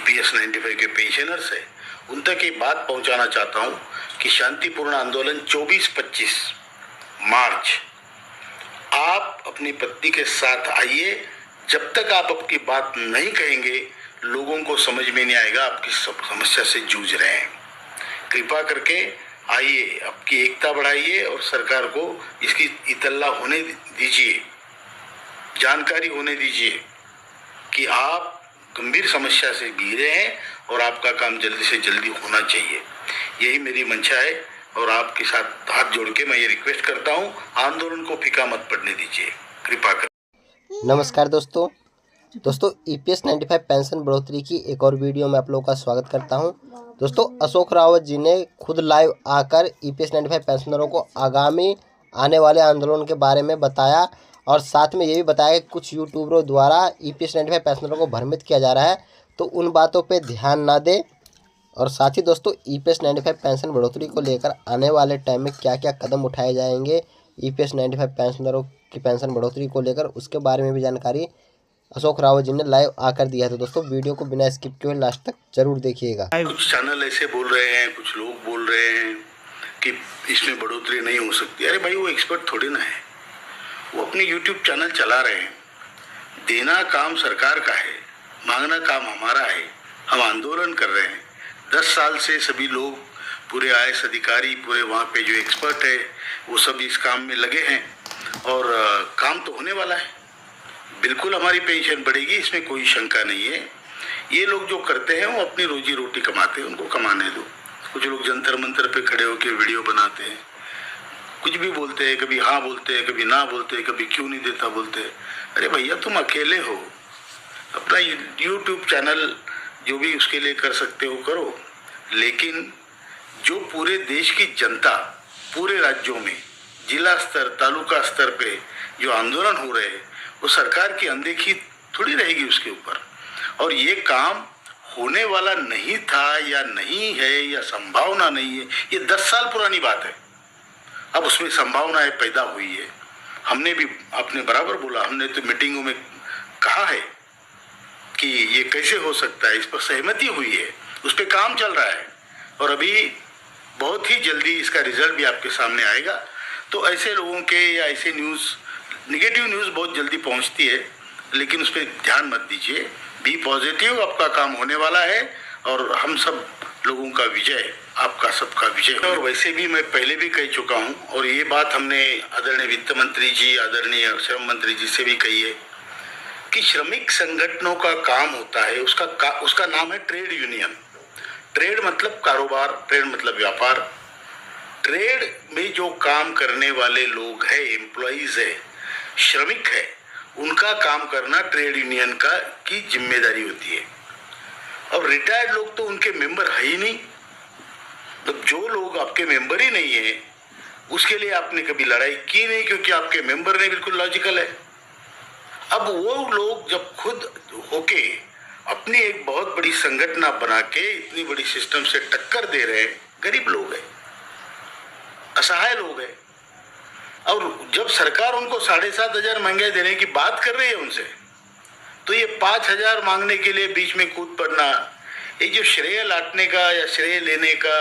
EPS 95 के pensioners है उन तक ये बात पहुंचाना चाहता हूं कि शांतिपूर्ण आंदोलन 24-25 मार्च आप अपनी पत्नी के साथ आइए। जब तक आप अपनी बात नहीं कहेंगे लोगों को समझ में नहीं आएगा आपकी समस्या से जूझ रहे हैं। कृपा करके आइए, आपकी एकता बढ़ाइए और सरकार को इसकी इतला होने दीजिए, जानकारी होने दीजिए कि आप गंभीर समस्या से घिरे हैं और आपका काम जल्दी से जल्दी होना चाहिए। यही मेरी मंशा है और आपके साथ हाथ जोड़ के मैं ये रिक्वेस्ट करता हूँ, आंदोलन को फीका मत पड़ने दीजिए, कृपा कर। नमस्कार दोस्तों EPS 95 पेंशन बढ़ोतरी की एक और वीडियो में आप लोगों का स्वागत करता हूं। दोस्तों, अशोक रावत जी ने खुद लाइव आकर EPS 95 पेंशनरों को आगामी आने वाले आंदोलन के बारे में बताया और साथ में ये भी बताया कि कुछ यूट्यूबरों द्वारा EPS 95 पेंशनरों को भ्रमित किया जा रहा है, तो उन बातों पर ध्यान ना दें। और साथ ही दोस्तों, EPS 95 पेंशन बढ़ोतरी को लेकर आने वाले टाइम में क्या क्या कदम उठाए जाएंगे EPS 95 पेंशनरों की पेंशन बढ़ोतरी को लेकर, उसके बारे में भी जानकारी अशोक रावत जी ने लाइव आकर दिया। तो दोस्तों, वीडियो को बिना स्किप किए लास्ट तक जरूर देखिएगा। कुछ चैनल ऐसे बोल रहे हैं, कुछ लोग बोल रहे हैं कि इसमें बढ़ोतरी नहीं हो सकती। अरे भाई, वो एक्सपर्ट थोड़ी ना है, वो अपने YouTube चैनल चला रहे हैं। देना काम सरकार का है, मांगना काम हमारा है। हम आंदोलन कर रहे हैं 10 साल से। सभी लोग, पूरे IAS अधिकारी, पूरे वहाँ पे जो एक्सपर्ट है, वो सब इस काम में लगे हैं और काम तो होने वाला है। बिल्कुल हमारी पेंशन बढ़ेगी, इसमें कोई शंका नहीं है। ये लोग जो करते हैं वो अपनी रोजी रोटी कमाते हैं, उनको कमाने दो। कुछ लोग जंतर मंतर पे खड़े होकर वीडियो बनाते हैं, कुछ भी बोलते हैं, कभी हाँ बोलते हैं, कभी ना बोलते हैं, कभी क्यों नहीं देता बोलते हैं। अरे भैया, तुम अकेले हो, अपना YouTube चैनल जो भी उसके लिए कर सकते हो करो, लेकिन जो पूरे देश की जनता, पूरे राज्यों में जिला स्तर, तालुका स्तर पे जो आंदोलन हो रहे हैं, वो सरकार की अनदेखी थोड़ी रहेगी उसके ऊपर। और ये काम होने वाला नहीं था या नहीं है या संभावना नहीं है, ये 10 साल पुरानी बात है। अब उसमें संभावनाएं पैदा हुई है। हमने भी आपने बराबर बोला, हमने तो मीटिंगों में कहा है कि ये कैसे हो सकता है, इस पर सहमति हुई है, उस पर काम चल रहा है और अभी बहुत ही जल्दी इसका रिजल्ट भी आपके सामने आएगा। तो ऐसे लोगों के या ऐसे नेगेटिव न्यूज़ बहुत जल्दी पहुंचती है, लेकिन उस पर ध्यान मत दीजिए। बी पॉजिटिव, आपका काम होने वाला है और हम सब लोगों का विजय, आपका सबका विजय। और वैसे भी मैं पहले भी कह चुका हूं और ये बात हमने आदरणीय वित्त मंत्री जी, आदरणीय श्रम मंत्री जी से भी कही है कि श्रमिक संगठनों का काम होता है, उसका नाम है ट्रेड यूनियन। ट्रेड मतलब कारोबार, ट्रेड मतलब व्यापार। ट्रेड में जो काम करने वाले लोग हैं, एम्प्लॉइज है, श्रमिक है, उनका काम करना ट्रेड यूनियन की जिम्मेदारी होती है। अब रिटायर्ड लोग तो उनके मेंबर है ही नहीं। तो जो लोग आपके मेंबर ही नहीं है, उसके लिए आपने कभी लड़ाई की नहीं, क्योंकि आपके मेंबर नहीं, बिल्कुल लॉजिकल है। अब वो लोग जब खुद होके अपनी एक बहुत बड़ी संगठन बना के इतनी बड़ी सिस्टम से टक्कर दे रहे हैं, गरीब लोग हैं, असहाय लोग हैं, और जब सरकार उनको 7,500 महंगाई देने की बात कर रही है उनसे, तो ये 5,000 मांगने के लिए बीच में कूद पड़ना, ये जो श्रेय लाटने का या श्रेय लेने का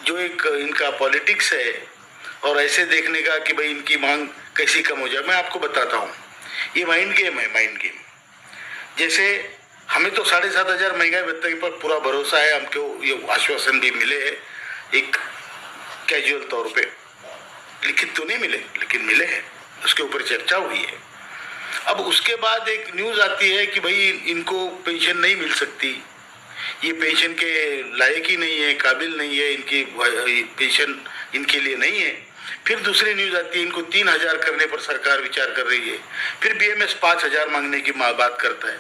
जो एक इनका पॉलिटिक्स है, और ऐसे देखने का कि भाई इनकी मांग कैसी कम हो जाए। मैं आपको बताता हूँ, ये माइंड गेम है, माइंड गेम। जैसे हमें तो 7,500 महंगाई भत्ते पर पूरा भरोसा है, हमको ये आश्वासन भी मिले है, एक कैजुअल तौर पे, लिखित तो नहीं मिले लेकिन मिले हैं, उसके ऊपर चर्चा हुई है। अब उसके बाद एक न्यूज़ आती है कि भाई इनको पेंशन नहीं मिल सकती, ये पेंशन के लायक ही नहीं है, काबिल नहीं है, इनकी पेंशन इनके लिए नहीं है। फिर दूसरी न्यूज़ आती है इनको 3,000 करने पर सरकार विचार कर रही है। फिर BMS 5,000 मांगने की बात करता है।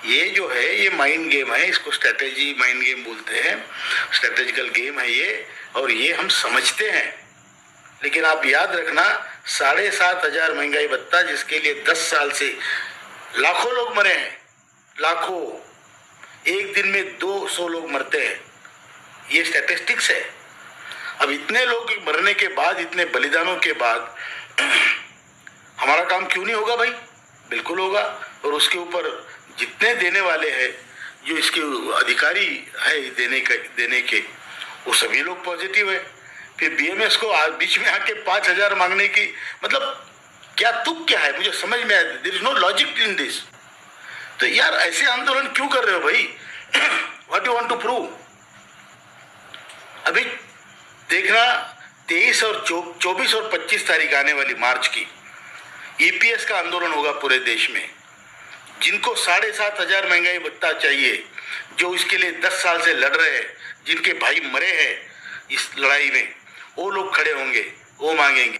ये जो है ये माइंड गेम है, इसको स्ट्रेटेजी माइंड गेम बोलते हैं, स्ट्रेटेजिकल गेम है ये, और ये हम समझते हैं। लेकिन आप याद रखना, 7,500 महंगाई भत्ता जिसके लिए 10 साल से लाखों लोग मरे हैं, लाखों, एक दिन में 200 लोग मरते हैं, ये स्टैटिस्टिक्स है। अब इतने लोग मरने के बाद, इतने बलिदानों के बाद हमारा काम क्यों नहीं होगा भाई? बिल्कुल होगा। और उसके ऊपर जितने देने वाले हैं जो इसके अधिकारी है देने के वो सभी लोग पॉजिटिव है। फिर बीएमएस को बीच में आके 5,000 मांगने की मतलब क्या तुक क्या है, मुझे समझ में आया। There is no logic in this. तो यार ऐसे आंदोलन क्यों कर रहे हो भाई? What you want to prove? अभी देखना 23 और 24 और 25 तारीख आने वाली मार्च की ईपीएस का आंदोलन होगा पूरे देश में। जिनको 7,500 महंगाई भत्ता चाहिए, जो इसके लिए 10 साल से लड़ रहे हैं, जिनके भाई मरे हैं इस लड़ाई में, वो लोग खड़े होंगे, वो मांगेंगे।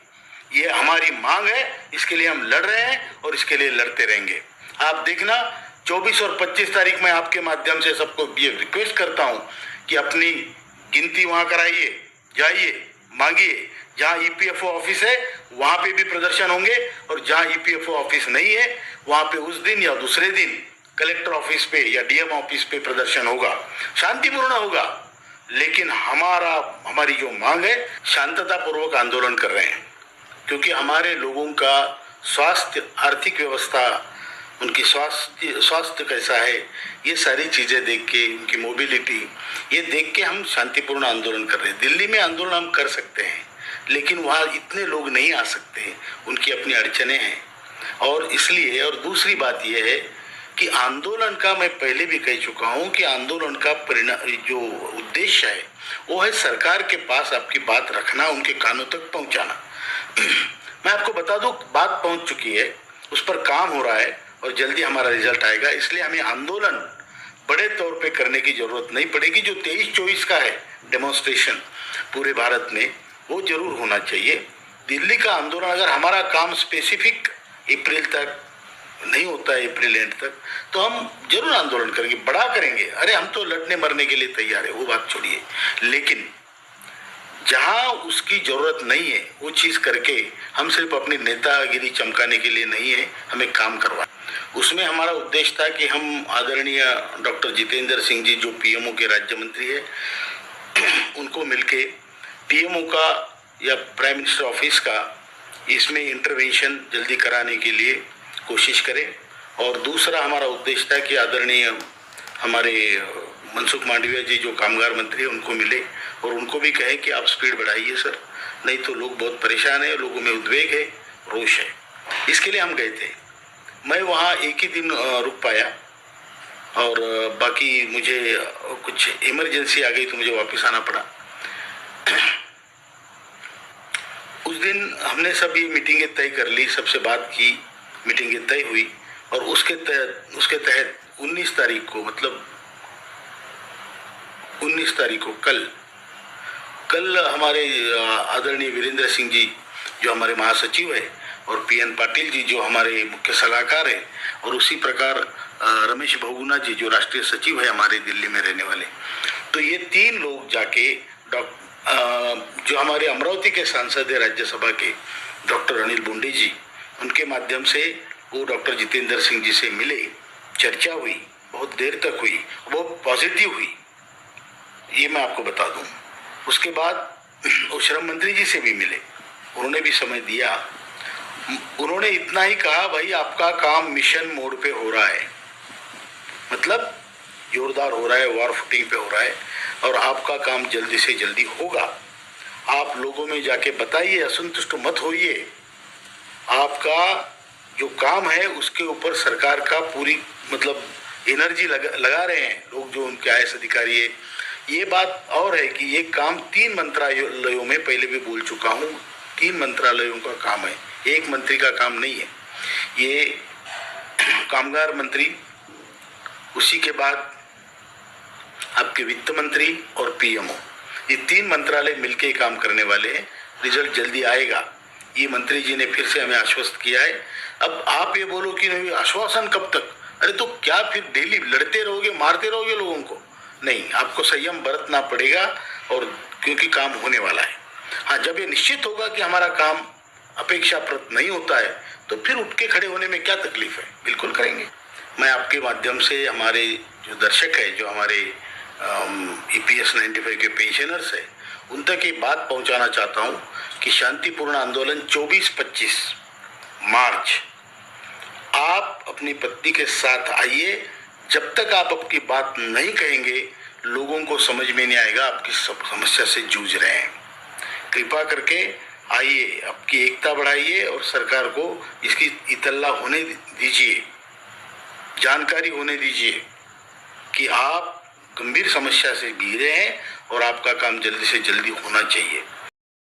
ये हमारी मांग है, इसके लिए हम लड़ रहे हैं और इसके लिए लड़ते रहेंगे। आप देखना 24 और 25 तारीख में आपके माध्यम से सबको ये रिक्वेस्ट करता हूं कि अपनी गिनती वहां कराइए, जाइए, मांगिए। जहां ईपीएफओ ऑफिस है वहां पे भी प्रदर्शन होंगे और जहां ईपीएफओ ऑफिस नहीं है वहां पे उस दिन या दूसरे दिन कलेक्टर ऑफिस पे या डीएम ऑफिस पे प्रदर्शन होगा, शांतिपूर्ण होगा। लेकिन हमारी जो मांग है, शांतता पूर्वक आंदोलन कर रहे हैं, क्योंकि हमारे लोगों का स्वास्थ्य, आर्थिक व्यवस्था, उनकी स्वास्थ्य कैसा है, ये सारी चीजें देख के, उनकी मोबिलिटी ये देख के हम शांतिपूर्ण आंदोलन कर रहे हैं। दिल्ली में आंदोलन हम कर सकते हैं, लेकिन वहाँ इतने लोग नहीं आ सकते, उनकी अपनी अड़चने हैं। और इसलिए, और दूसरी बात यह है कि आंदोलन का, मैं पहले भी कह चुका हूँ कि आंदोलन का परिणाम, जो उद्देश्य है वो है सरकार के पास आपकी बात रखना, उनके कानों तक पहुँचाना। मैं आपको बता दूं, बात पहुँच चुकी है, उस पर काम हो रहा है और जल्दी हमारा रिजल्ट आएगा। इसलिए हमें आंदोलन बड़े तौर पे करने की जरूरत नहीं पड़ेगी। जो 23-24 का है डेमोन्स्ट्रेशन पूरे भारत में, वो जरूर होना चाहिए। दिल्ली का आंदोलन, अगर हमारा काम स्पेसिफिक अप्रैल तक नहीं होता है, अप्रैल एंड तक, तो हम जरूर आंदोलन करेंगे, बड़ा करेंगे। अरे हम तो लड़ने मरने के लिए तैयार है, वो बात छोड़िए। लेकिन जहां उसकी जरूरत नहीं है वो चीज करके हम सिर्फ अपनी नेतागिरी चमकाने के लिए नहीं है, हमें काम करवा। उसमें हमारा उद्देश्य था कि हम आदरणीय डॉक्टर जितेंद्र सिंह जी, जो पीएमओ के राज्य मंत्री है, उनको मिलके पीएमओ का या प्राइम मिनिस्टर ऑफिस का इसमें इंटरवेंशन जल्दी कराने के लिए कोशिश करें। और दूसरा हमारा उद्देश्य था कि आदरणीय हमारे मनसुख मांडविया जी, जो कामगार मंत्री है, उनको मिले और उनको भी कहें कि आप स्पीड बढ़ाइए सर, नहीं तो लोग बहुत परेशान हैं, लोगों में उद्वेग है, रोष है। इसके लिए हम गए थे। मैं वहाँ एक ही दिन रुक पाया और बाकी मुझे कुछ इमरजेंसी आ गई तो मुझे वापस आना पड़ा। उस दिन हमने सभी मीटिंगें तय कर ली, सबसे बात की, मीटिंगें तय हुई और उसके तहत 19 तारीख को, मतलब 19 तारीख को कल हमारे आदरणीय वीरेंद्र सिंह जी, जो हमारे महासचिव है, और पीएन पाटिल जी, जो हमारे मुख्य सलाहकार है, और उसी प्रकार रमेश बहुगुणा जी, जो राष्ट्रीय सचिव है हमारे दिल्ली में रहने वाले, तो ये 3 लोग जाके जो हमारे अमरावती के सांसद है राज्यसभा के डॉक्टर अनिल बोंडे जी, उनके माध्यम से वो डॉक्टर जितेंद्र सिंह जी से मिले, चर्चा हुई, बहुत देर तक हुई, बहुत पॉजिटिव हुई, ये मैं आपको बता दूं। उसके बाद वो श्रम मंत्री जी से भी मिले, उन्होंने भी समय दिया। उन्होंने इतना ही कहा, भाई आपका काम मिशन मोड पे हो रहा है, मतलब जोरदार हो रहा है, वॉर फुटिंग पे हो रहा है, और आपका काम जल्दी से जल्दी होगा। आप लोगों में जाके बताइए, असंतुष्ट मत होइए। आपका जो काम है उसके ऊपर सरकार का पूरी मतलब एनर्जी लगा रहे हैं लोग, जो उनके आईएएस अधिकारी है। ये बात और है कि ये काम 3 मंत्रालयों में, पहले भी बोल चुका हूँ, 3 मंत्रालयों का काम है, एक मंत्री का काम नहीं है। ये कामगार मंत्री, उसी के बाद आपके वित्त मंत्री और पीएमओ, ये 3 मंत्रालय मिलके काम करने वाले हैं। रिजल्ट जल्दी आएगा, ये मंत्री जी ने फिर से हमें आश्वस्त किया है। अब आप ये बोलो कि नहीं आश्वासन कब तक, अरे तो क्या फिर डेली लड़ते रहोगे, मारते रहोगे लोगों को? नहीं, आपको संयम बरतना पड़ेगा, और क्योंकि काम होने वाला है। हाँ, जब ये निश्चित होगा कि हमारा काम अपेक्षाप्रद नहीं होता है तो फिर उठ के खड़े होने में क्या तकलीफ है, बिल्कुल करेंगे। मैं आपके माध्यम से हमारे जो दर्शक है, जो हमारे EPS 95 के पेंशनर्स है, उन तक ये बात पहुंचाना चाहता हूं कि शांतिपूर्ण आंदोलन 24-25 मार्च, आप अपनी पत्नी के साथ आइए, जब तक आप आपकी बात नहीं कहेंगे लोगों को समझ में नहीं आएगा आपकी समस्या से जूझ रहे हैं। कृपा करके आइए, आपकी एकता बढ़ाइए और सरकार को इसकी इतला होने दीजिए, जानकारी होने दीजिए कि आप गंभीर समस्या से घिरे हैं और आपका काम जल्दी से जल्दी होना चाहिए।